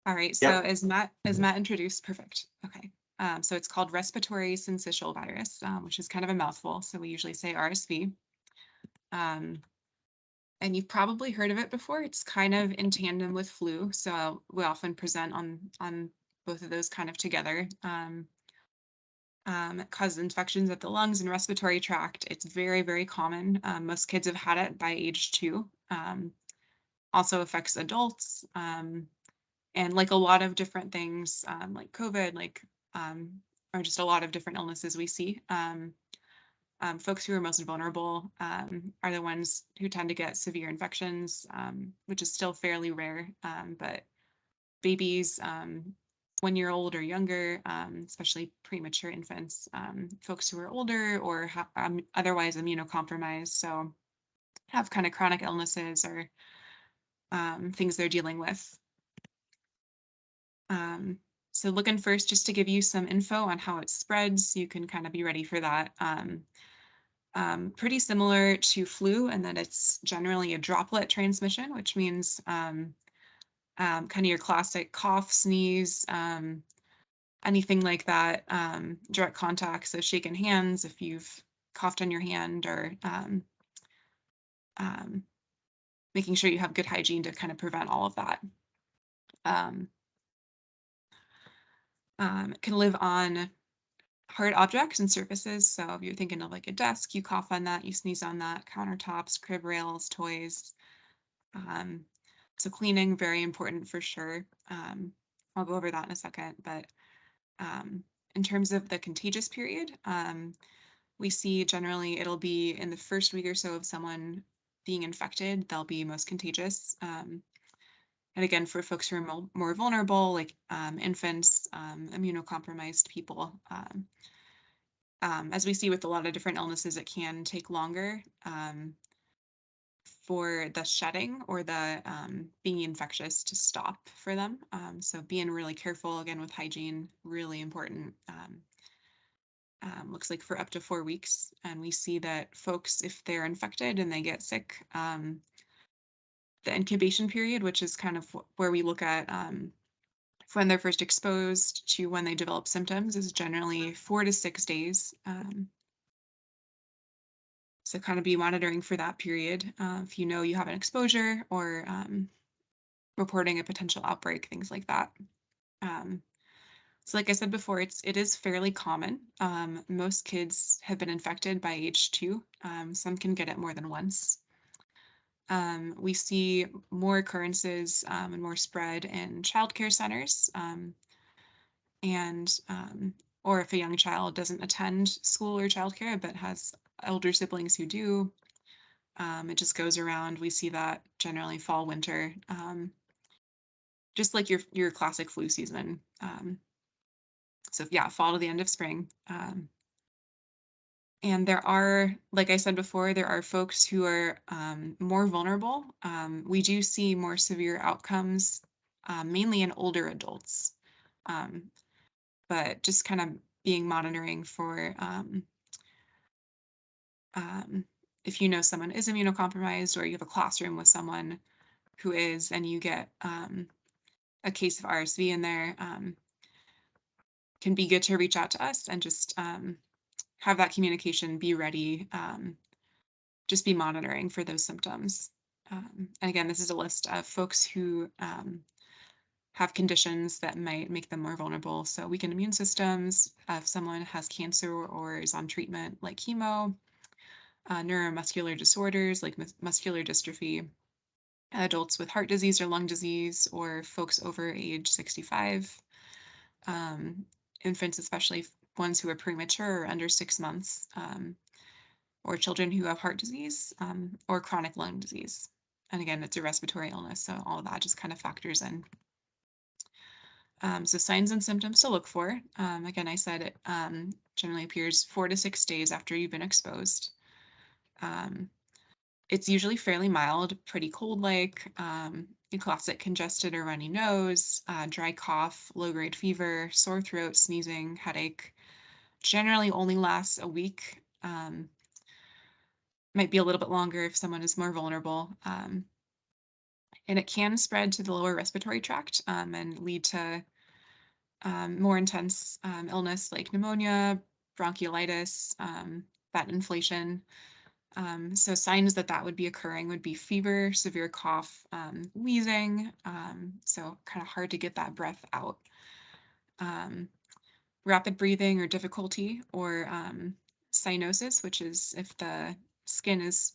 All right, so Yep. as Matt introduced, perfect. Okay. So it's called respiratory syncytial virus, which is kind of a mouthful. So we usually say RSV. Um, and you've probably heard of it before. It's kind of in tandem with flu. So we often present on both of those kind of together. It causes infections of the lungs and respiratory tract. It's very, very common. Most kids have had it by age 2. Also affects adults. And like a lot of different things, like COVID, or just a lot of different illnesses we see. Folks who are most vulnerable are the ones who tend to get severe infections, which is still fairly rare. But babies, 1 year old or younger, especially premature infants, folks who are older or otherwise immunocompromised, so have kind of chronic illnesses or things they're dealing with. Um, so looking first just to give you some info on how it spreads, you can kind of be ready for that. Pretty similar to flu in that it's generally a droplet transmission, which means kind of your classic cough, sneeze, anything like that, direct contact. So shaking hands if you've coughed on your hand or um, making sure you have good hygiene to kind of prevent all of that. Um, it can live on hard objects and surfaces. So if you're thinking of like a desk, you cough on that, you sneeze on that, countertops, crib rails, toys. Um, so cleaning, very important for sure. I'll go over that in a second. But um, in terms of the contagious period, we see generally it'll be in the first week or so of someone being infected, they'll be most contagious. And again, for folks who are more vulnerable, like infants, immunocompromised people, as we see with a lot of different illnesses, it can take longer for the shedding or the being infectious to stop for them. So being really careful again with hygiene, really important. Looks like for up to 4 weeks. And we see that folks, if they're infected and they get sick, the incubation period, which is kind of where we look at when they're first exposed to when they develop symptoms, is generally 4 to 6 days. So kind of be monitoring for that period if you know you have an exposure or reporting a potential outbreak, things like that. Um, so like I said before, it is fairly common. Most kids have been infected by age 2. Some can get it more than once. We see more occurrences and more spread in childcare centers, and or if a young child doesn't attend school or childcare but has older siblings who do, it just goes around. We see that generally fall, winter, just like your classic flu season. So yeah, fall to the end of spring. And there are, like I said before, there are folks who are more vulnerable. We do see more severe outcomes, mainly in older adults. Um, but just kind of being monitoring for um, if you know someone is immunocompromised or you have a classroom with someone who is, and you get a case of RSV in there, can be good to reach out to us and just have that communication, be ready, just be monitoring for those symptoms. And again, this is a list of folks who have conditions that might make them more vulnerable. So weakened immune systems, if someone has cancer or is on treatment like chemo, neuromuscular disorders like muscular dystrophy, adults with heart disease or lung disease, or folks over age 65, um, infants, especially ones who are premature or under 6 months, or children who have heart disease or chronic lung disease. And again, it's a respiratory illness, so all of that just kind of factors in. So signs and symptoms to look for. Again, I said it generally appears 4 to 6 days after you've been exposed. It's usually fairly mild, pretty cold-like, your classic congested or runny nose, dry cough, low-grade fever, sore throat, sneezing, headache. Generally only lasts a week. Might be a little bit longer if someone is more vulnerable. and it can spread to the lower respiratory tract and lead to more intense illness like pneumonia, bronchiolitis, that inflation. So signs that that would be occurring would be fever, severe cough, wheezing, so kind of hard to get that breath out. Rapid breathing or difficulty, or cyanosis, which is if the skin is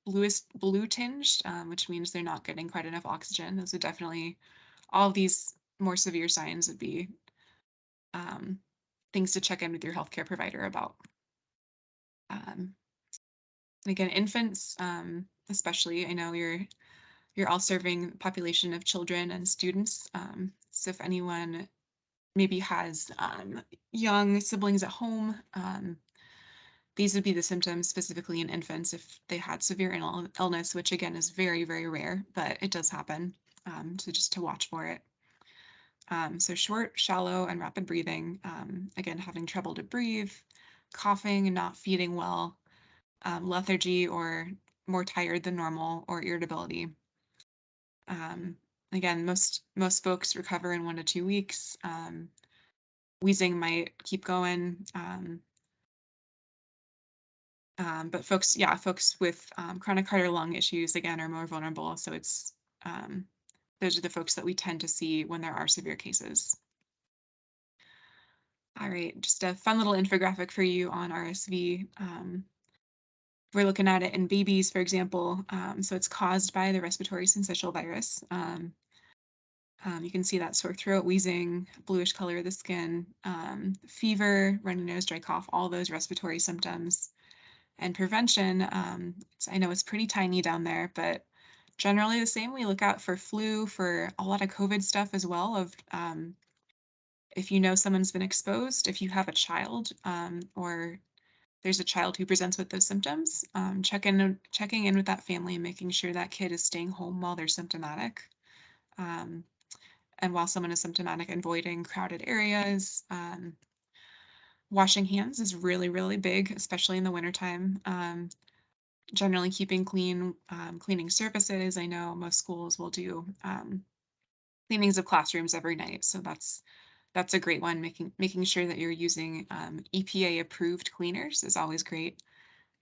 blue tinged, which means they're not getting quite enough oxygen. Those would definitely, all of these more severe signs would be um, things to check in with your healthcare provider about. Um, Again, infants, especially, I know you're all serving a population of children and students. So if anyone maybe has young siblings at home, these would be the symptoms specifically in infants if they had severe illness, which again is very, very rare, but it does happen. So just to watch for it. So short, shallow, and rapid breathing. Again, having trouble to breathe, coughing and not feeding well, lethargy or more tired than normal, or irritability. Um, Again, most folks recover in 1 to 2 weeks. Wheezing might keep going. But folks with chronic heart or lung issues, again, are more vulnerable. So it's those are the folks that we tend to see when there are severe cases. All right, just a fun little infographic for you on RSV. We're looking at it in babies, for example. So it's caused by the respiratory syncytial virus. You can see that sore throat, wheezing, bluish color of the skin, fever, runny nose, dry cough, all those respiratory symptoms. And prevention, I know it's pretty tiny down there, but generally the same. We look out for flu, for a lot of COVID stuff as well, of if you know someone's been exposed, if you have a child, or there's a child who presents with those symptoms, checking in with that family and making sure that kid is staying home while they're symptomatic. And while someone is symptomatic, avoiding crowded areas. Washing hands is really, really big, especially in the wintertime. Generally keeping clean, cleaning surfaces. I know most schools will do cleanings of classrooms every night, so that's a great one. Making sure that you're using EPA approved cleaners is always great,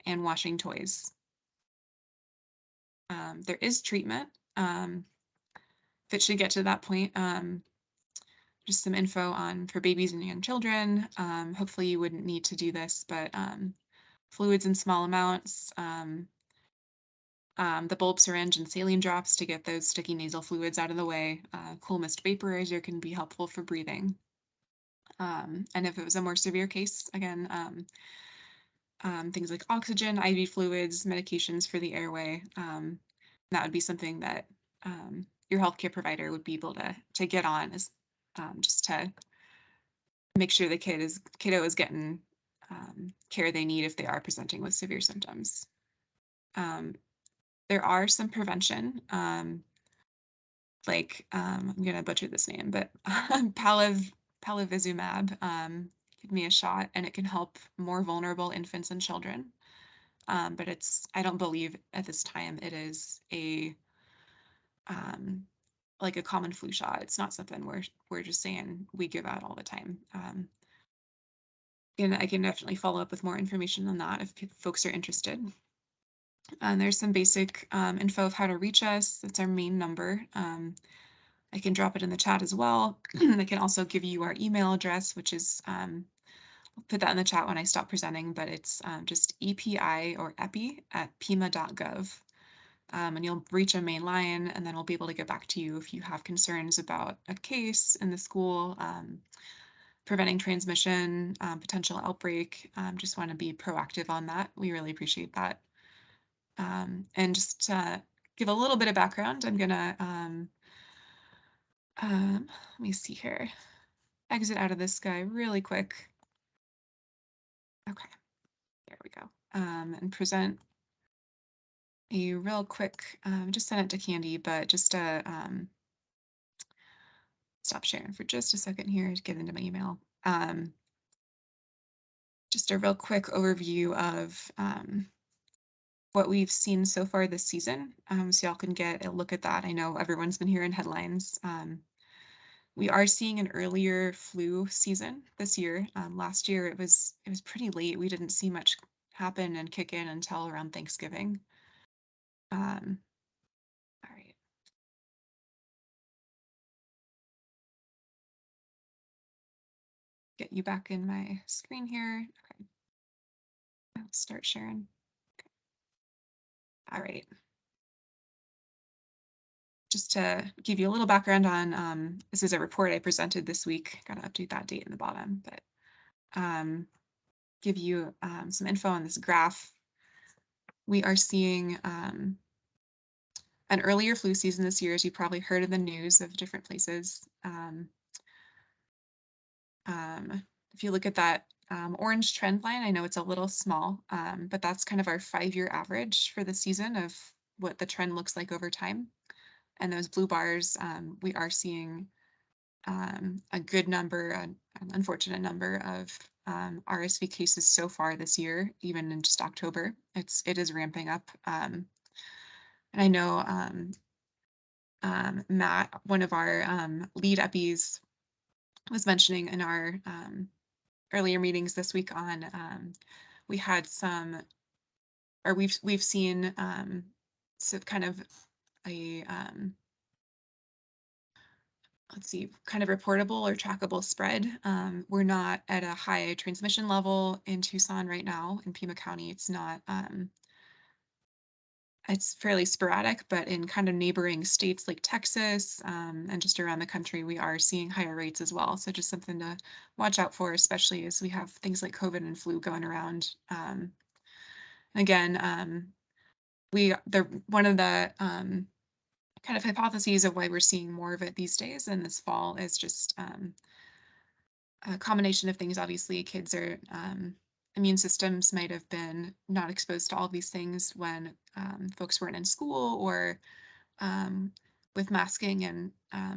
and washing toys. There is treatment if it should get to that point. Just some info on for babies and young children. Hopefully you wouldn't need to do this, but fluids in small amounts, the bulb syringe and saline drops to get those sticky nasal fluids out of the way. Cool mist vaporizer can be helpful for breathing. And if it was a more severe case, again, things like oxygen, IV fluids, medications for the airway, that would be something that your healthcare provider would be able to get on, is just to make sure the kiddo is getting care they need if they are presenting with severe symptoms. There are some prevention, like I'm gonna butcher this name, but palivizumab. Give me a shot, and it can help more vulnerable infants and children. But I don't believe at this time it is um, like a common flu shot. It's not something we're just saying we give out all the time. And I can definitely follow up with more information on that if folks are interested. And there's some basic info of how to reach us. That's our main number. I can drop it in the chat as well. I can also give you our email address, which is, I'll put that in the chat when I stop presenting, but it's just EPI or epi@pima.gov. And you'll reach a main line, and then we'll be able to get back to you if you have concerns about a case in the school, preventing transmission, potential outbreak. Just want to be proactive on that. We really appreciate that. And just to give a little bit of background, I'm gonna, let me see here, exit out of this guy really quick. Okay, there we go. And present a real quick, just send it to Candy, but just to stop sharing for just a second here to get into my email. Just a real quick overview of what we've seen so far this season, so y'all can get a look at that. I know everyone's been hearing headlines. We are seeing an earlier flu season this year. Last year it was pretty late. We didn't see much happen and kick in until around Thanksgiving. Um, all right, get you back in my screen here. Okay, I'll start sharing. All right. Just to give you a little background on, this is a report I presented this week. Got to update that date in the bottom, but um, give you some info on this graph. We are seeing an earlier flu season this year, as you probably heard in the news of different places. If you look at that orange trend line, I know it's a little small, but that's kind of our 5-year average for the season of what the trend looks like over time. And those blue bars, we are seeing a good number, an unfortunate number of RSV cases so far this year, even in just October. It is ramping up. And I know Matt, one of our lead epis, was mentioning in our earlier meetings this week on we had some, or we've seen so kind of a let's see, kind of reportable or trackable spread. We're not at a high transmission level in Tucson right now. In Pima County, it's not, it's fairly sporadic, but in kind of neighboring states like Texas and just around the country, we are seeing higher rates as well. So just something to watch out for, especially as we have things like COVID and flu going around. Again, one of the kind of hypotheses of why we're seeing more of it these days and this fall is just a combination of things. Obviously, kids are immune systems might have been not exposed to all these things when folks weren't in school or um, with masking and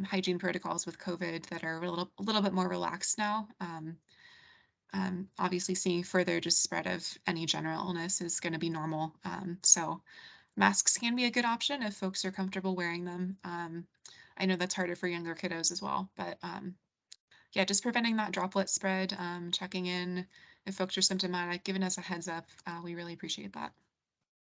hygiene protocols with COVID that are a little bit more relaxed now. Obviously, seeing further just spread of any general illness is going to be normal. So masks can be a good option if folks are comfortable wearing them. I know that's harder for younger kiddos as well, but yeah, just preventing that droplet spread, checking in if folks are symptomatic, giving us a heads up. We really appreciate that.